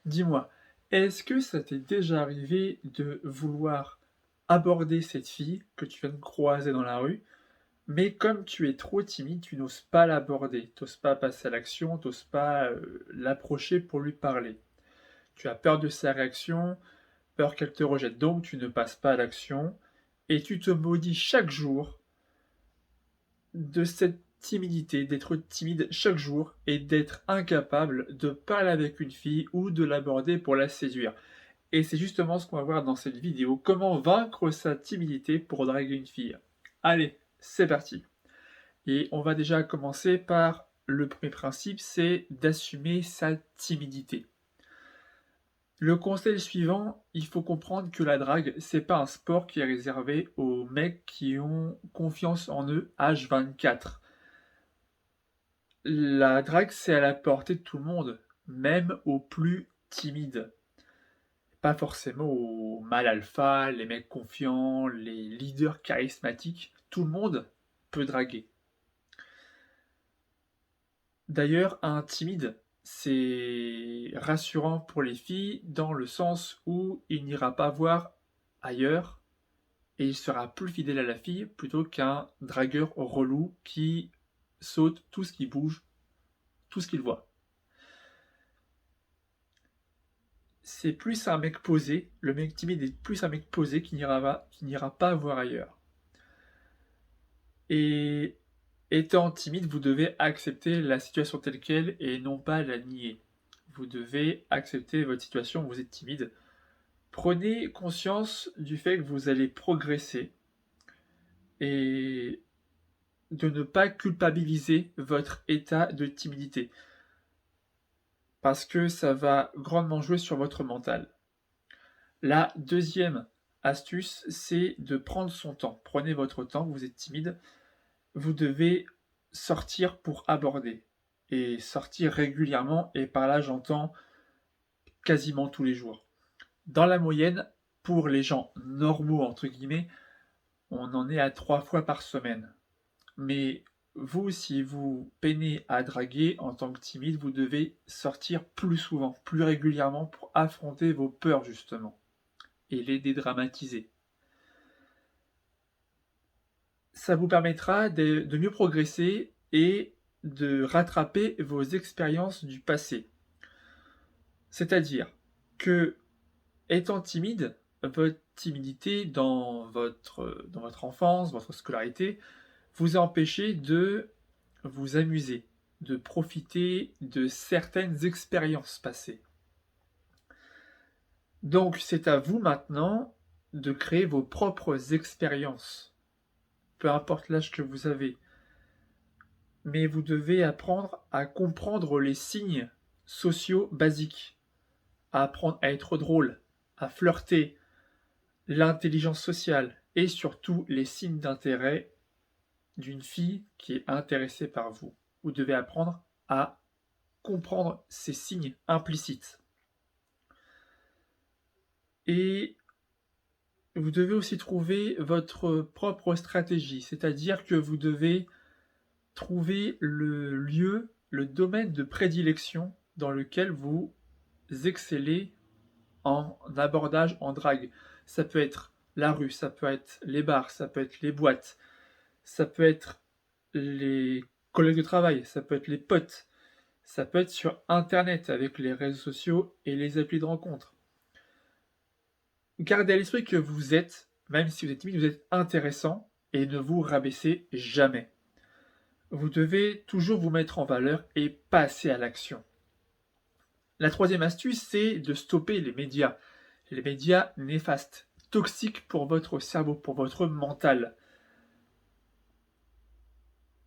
Dis-moi, est-ce que ça t'est déjà arrivé de vouloir aborder cette fille que tu viens de croiser dans la rue, mais comme tu es trop timide, tu n'oses pas l'aborder, tu oses pas passer à l'action, tu oses pas, l'approcher pour lui parler? Tu as peur de sa réaction, peur qu'elle te rejette, donc tu ne passes pas à l'action et tu te maudis chaque jour de cette timidité, d'être timide chaque jour et d'être incapable de parler avec une fille ou de l'aborder pour la séduire. Et c'est justement ce qu'on va voir dans cette vidéo, comment vaincre sa timidité pour draguer une fille. Allez, c'est parti. Et on va déjà commencer par le premier principe, c'est d'assumer sa timidité. Le conseil suivant, il faut comprendre que la drague, c'est pas un sport qui est réservé aux mecs qui ont confiance en eux H24. La drague, c'est à la portée de tout le monde, même aux plus timides. Pas forcément aux mâles alpha, les mecs confiants, les leaders charismatiques. Tout le monde peut draguer. D'ailleurs, un timide, c'est rassurant pour les filles dans le sens où il n'ira pas voir ailleurs et il sera plus fidèle à la fille plutôt qu'un dragueur relou qui saute tout ce qui bouge, tout ce qu'il voit. C'est plus un mec posé, le mec timide est plus un mec posé qui n'ira pas voir ailleurs. Et étant timide, vous devez accepter la situation telle qu'elle et non pas la nier. Vous devez accepter votre situation, vous êtes timide. Prenez conscience du fait que vous allez progresser et de ne pas culpabiliser votre état de timidité parce que ça va grandement jouer sur votre mental. La deuxième astuce, c'est de prendre son temps. Prenez votre temps, vous êtes timide, vous devez sortir pour aborder et sortir régulièrement et par là j'entends quasiment tous les jours. Dans la moyenne, pour les gens normaux entre guillemets, on en est à 3 fois par semaine. Mais vous, si vous peinez à draguer en tant que timide, vous devez sortir plus souvent, plus régulièrement pour affronter vos peurs justement et les dédramatiser. Ça vous permettra de mieux progresser et de rattraper vos expériences du passé. C'est-à-dire que, étant timide, votre timidité dans votre enfance, votre scolarité, vous a empêché de vous amuser, de profiter de certaines expériences passées. Donc c'est à vous maintenant de créer vos propres expériences, peu importe l'âge que vous avez. Mais vous devez apprendre à comprendre les signes sociaux basiques, à apprendre à être drôle, à flirter, l'intelligence sociale et surtout les signes d'intérêt d'une fille qui est intéressée par vous. Vous devez apprendre à comprendre ces signes implicites. Et vous devez aussi trouver votre propre stratégie, c'est-à-dire que vous devez trouver le lieu, le domaine de prédilection dans lequel vous excellez en abordage, en drague. Ça peut être la rue, ça peut être les bars, ça peut être les boîtes, ça peut être les collègues de travail, ça peut être les potes, ça peut être sur Internet avec les réseaux sociaux et les applis de rencontre. Gardez à l'esprit que vous êtes, même si vous êtes timide, vous êtes intéressant et ne vous rabaissez jamais. Vous devez toujours vous mettre en valeur et passer à l'action. La troisième astuce, c'est de stopper les médias. Les médias néfastes, toxiques pour votre cerveau, pour votre mental.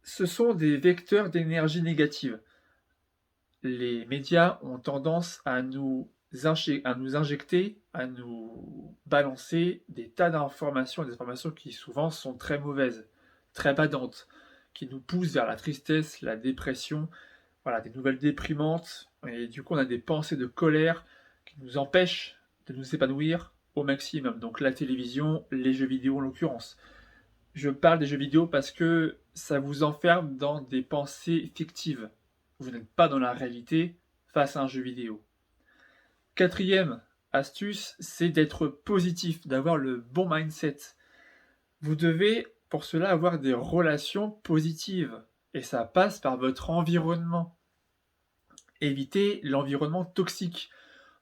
Ce sont des vecteurs d'énergie négative. Les médias ont tendance à nous injecter, à nous balancer des tas d'informations, des informations qui souvent sont très mauvaises, très badantes, qui nous poussent vers la tristesse, la dépression, voilà, des nouvelles déprimantes, et du coup on a des pensées de colère qui nous empêchent de nous épanouir au maximum. Donc la télévision, les jeux vidéo en l'occurrence. Je parle des jeux vidéo parce que ça vous enferme dans des pensées fictives. Vous n'êtes pas dans la réalité face à un jeu vidéo. Quatrième astuce, c'est d'être positif, d'avoir le bon mindset. Vous devez pour cela avoir des relations positives et ça passe par votre environnement. Évitez l'environnement toxique,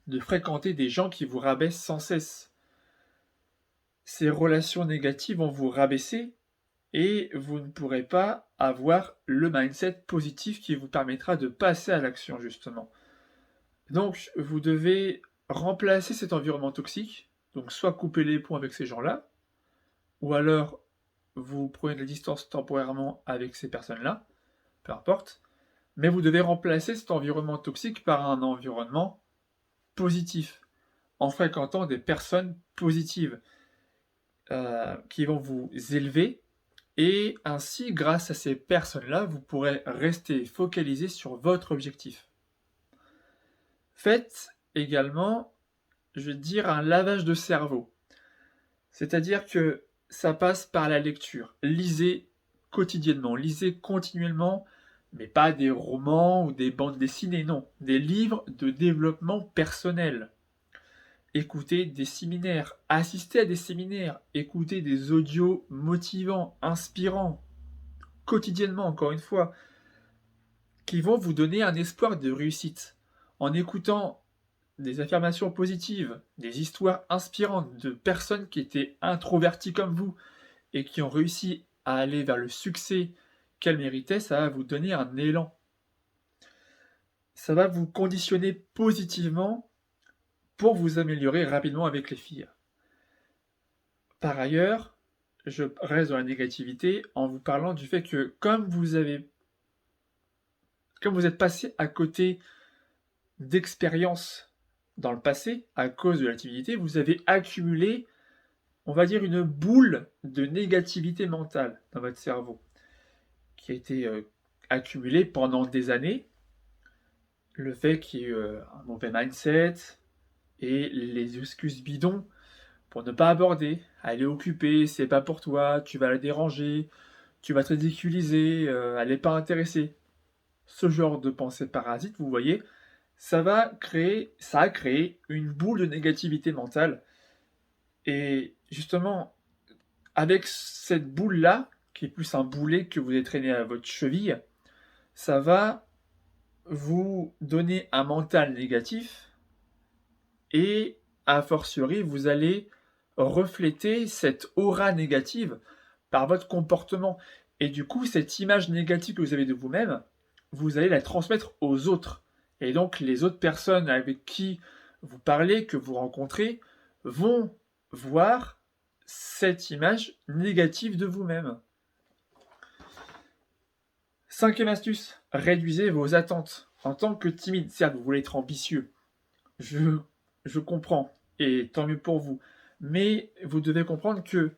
de fréquenter des gens qui vous rabaissent sans cesse. Ces relations négatives vont vous rabaisser et vous ne pourrez pas avoir le mindset positif qui vous permettra de passer à l'action justement. Donc vous devez remplacer cet environnement toxique, donc soit couper les ponts avec ces gens-là, ou alors vous prenez de la distance temporairement avec ces personnes-là, peu importe, mais vous devez remplacer cet environnement toxique par un environnement positif, en fréquentant des personnes positives qui vont vous élever, et ainsi, grâce à ces personnes-là, vous pourrez rester focalisé sur votre objectif. Faites également, je vais dire, un lavage de cerveau. C'est-à-dire que ça passe par la lecture. Lisez quotidiennement, lisez continuellement, mais pas des romans ou des bandes dessinées, non. Des livres de développement personnel. Écoutez des séminaires, assistez à des séminaires, écoutez des audios motivants, inspirants, quotidiennement encore une fois, qui vont vous donner un espoir de réussite. En écoutant des affirmations positives, des histoires inspirantes de personnes qui étaient introverties comme vous et qui ont réussi à aller vers le succès qu'elles méritaient, ça va vous donner un élan. Ça va vous conditionner positivement pour vous améliorer rapidement avec les filles. Par ailleurs, je reste dans la négativité en vous parlant du fait que comme vous êtes passé à côté d'expériences dans le passé à cause de la timidité, vous avez accumulé, on va dire, une boule de négativité mentale dans votre cerveau qui a été accumulée pendant des années. Le fait qu'il y ait un mauvais mindset et les excuses bidons pour ne pas aborder. Elle est occupée, c'est pas pour toi, tu vas la déranger, tu vas te ridiculiser, elle n'est pas intéressée. Ce genre de pensée parasite, vous voyez, ça a créé une boule de négativité mentale. Et justement, avec cette boule-là, qui est plus un boulet que vous avez traîné à votre cheville, ça va vous donner un mental négatif et, a fortiori, vous allez refléter cette aura négative par votre comportement. Et du coup, cette image négative que vous avez de vous-même, vous allez la transmettre aux autres. Et donc, les autres personnes avec qui vous parlez, que vous rencontrez, vont voir cette image négative de vous-même. Cinquième astuce, réduisez vos attentes. En tant que timide, certes, vous voulez être ambitieux. Je comprends, et tant mieux pour vous. Mais vous devez comprendre que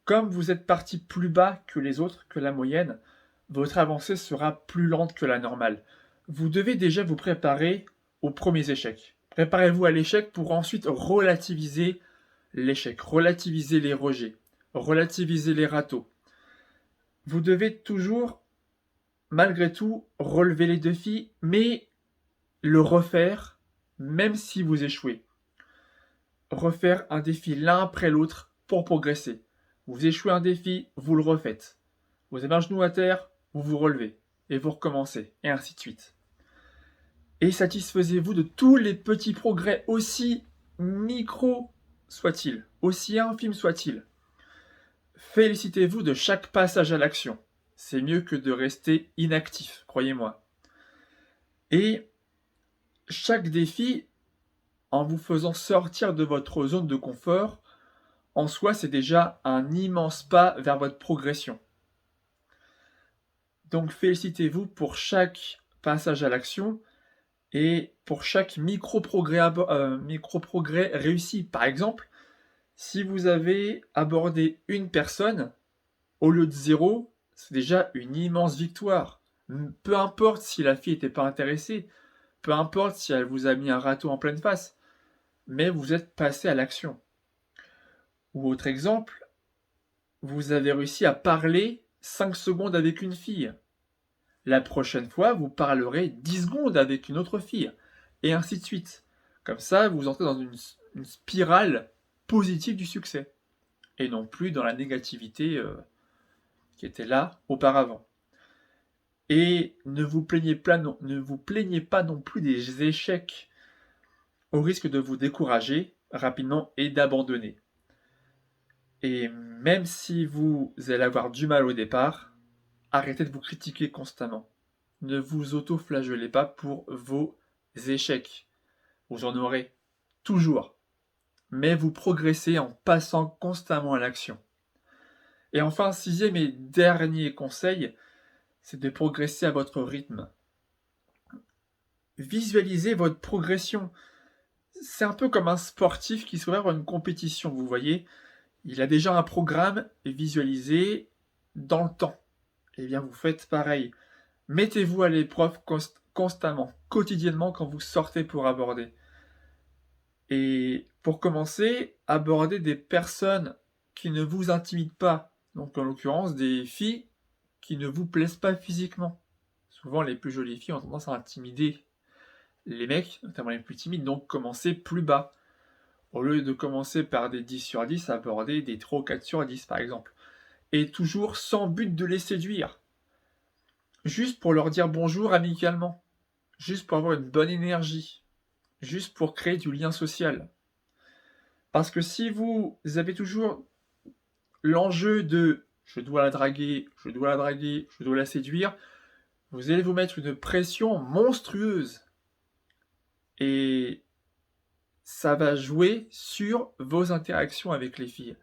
comme vous êtes parti plus bas que les autres, que la moyenne, votre avancée sera plus lente que la normale. Vous devez déjà vous préparer aux premiers échecs. Préparez-vous à l'échec pour ensuite relativiser l'échec, relativiser les rejets, relativiser les râteaux. Vous devez toujours, malgré tout, relever les défis, mais le refaire, même si vous échouez. Refaire un défi l'un après l'autre pour progresser. Vous échouez un défi, vous le refaites. Vous avez un genou à terre, vous vous relevez, et vous recommencez, et ainsi de suite. Et satisfaisez-vous de tous les petits progrès, aussi micro soient-ils, aussi infimes soient-ils. Félicitez-vous de chaque passage à l'action. C'est mieux que de rester inactif, croyez-moi. Et chaque défi, en vous faisant sortir de votre zone de confort, en soi, c'est déjà un immense pas vers votre progression. Donc félicitez-vous pour chaque passage à l'action et pour chaque micro-progrès réussi. Par exemple, si vous avez abordé une personne au lieu de 0, c'est déjà une immense victoire. Peu importe si la fille n'était pas intéressée, peu importe si elle vous a mis un râteau en pleine face, mais vous êtes passé à l'action. Ou autre exemple, vous avez réussi à parler 5 secondes avec une fille. La prochaine fois, vous parlerez 10 secondes avec une autre fille, et ainsi de suite. Comme ça, vous entrez dans une spirale positive du succès et non plus dans la négativité qui était là auparavant. Et ne vous plaignez pas non plus des échecs au risque de vous décourager rapidement et d'abandonner. Et même si vous allez avoir du mal au départ, arrêtez de vous critiquer constamment. Ne vous auto-flagellez pas pour vos échecs. Vous en aurez toujours. Mais vous progressez en passant constamment à l'action. Et enfin, 6e et dernier conseil, c'est de progresser à votre rythme. Visualisez votre progression. C'est un peu comme un sportif qui se prépare à une compétition, vous voyez. Il a déjà un programme visualisé dans le temps. Eh bien, vous faites pareil. Mettez-vous à l'épreuve constamment, quotidiennement quand vous sortez pour aborder. Et pour commencer, abordez des personnes qui ne vous intimident pas. Donc en l'occurrence, des filles qui ne vous plaisent pas physiquement. Souvent, les plus jolies filles ont tendance à intimider les mecs, notamment les plus timides, donc commencez plus bas. Au lieu de commencer par des 10 sur 10, abordez des 3 ou 4 sur 10 par exemple. Et toujours sans but de les séduire. Juste pour leur dire bonjour amicalement. Juste pour avoir une bonne énergie. Juste pour créer du lien social. Parce que si vous avez toujours l'enjeu de je dois la draguer, je dois la draguer, je dois la séduire, vous allez vous mettre une pression monstrueuse. Et ça va jouer sur vos interactions avec les filles.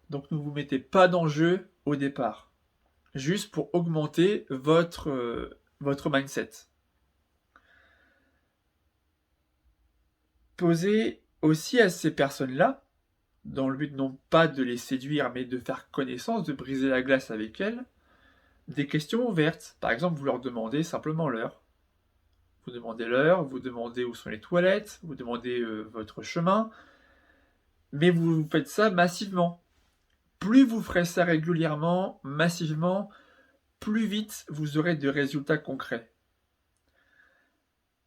Donc ne vous mettez pas d'enjeu au départ. Juste pour augmenter votre mindset. Posez aussi à ces personnes-là, dans le but non pas de les séduire, mais de faire connaissance, de briser la glace avec elles, des questions ouvertes. Par exemple, vous leur demandez simplement l'heure. Vous demandez l'heure, vous demandez où sont les toilettes, vous demandez votre chemin, mais vous faites ça massivement. Plus vous ferez ça régulièrement, massivement, plus vite vous aurez de résultats concrets.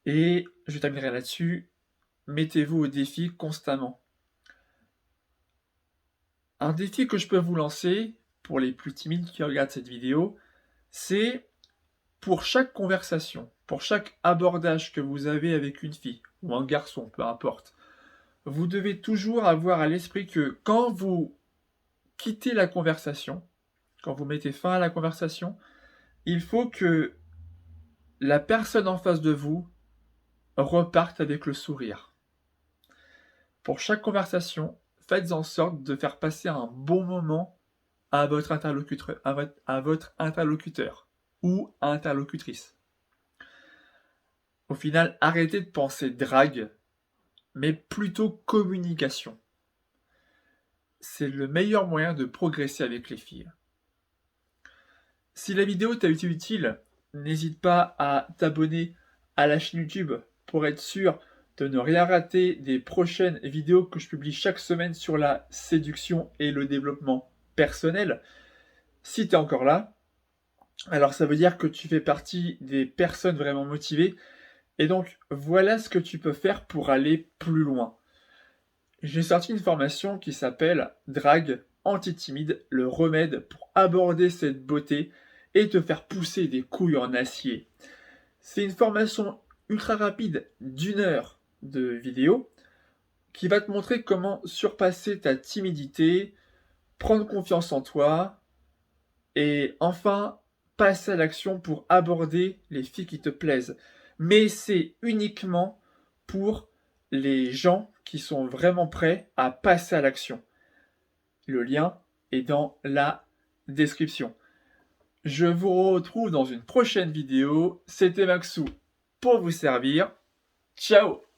Et je terminerai là-dessus, mettez-vous au défi constamment. Un défi que je peux vous lancer, pour les plus timides qui regardent cette vidéo, c'est pour chaque conversation, pour chaque abordage que vous avez avec une fille, ou un garçon, peu importe, vous devez toujours avoir à l'esprit que quand vous quittez la conversation, quand vous mettez fin à la conversation, il faut que la personne en face de vous reparte avec le sourire. Pour chaque conversation, faites en sorte de faire passer un bon moment à votre interlocuteur ou interlocutrice. Au final, arrêtez de penser drague, mais plutôt communication. C'est le meilleur moyen de progresser avec les filles. Si la vidéo t'a été utile, n'hésite pas à t'abonner à la chaîne YouTube pour être sûr de ne rien rater des prochaines vidéos que je publie chaque semaine sur la séduction et le développement personnel. Si tu es encore là, alors ça veut dire que tu fais partie des personnes vraiment motivées. Et donc, voilà ce que tu peux faire pour aller plus loin. J'ai sorti une formation qui s'appelle Drague anti-timide, le remède pour aborder cette beauté et te faire pousser des couilles en acier. C'est une formation ultra rapide d'1 heure de vidéo qui va te montrer comment surpasser ta timidité, prendre confiance en toi et enfin passer à l'action pour aborder les filles qui te plaisent. Mais c'est uniquement pour les gens qui sont vraiment prêts à passer à l'action. Le lien est dans la description. Je vous retrouve dans une prochaine vidéo. C'était Maxou pour vous servir. Ciao!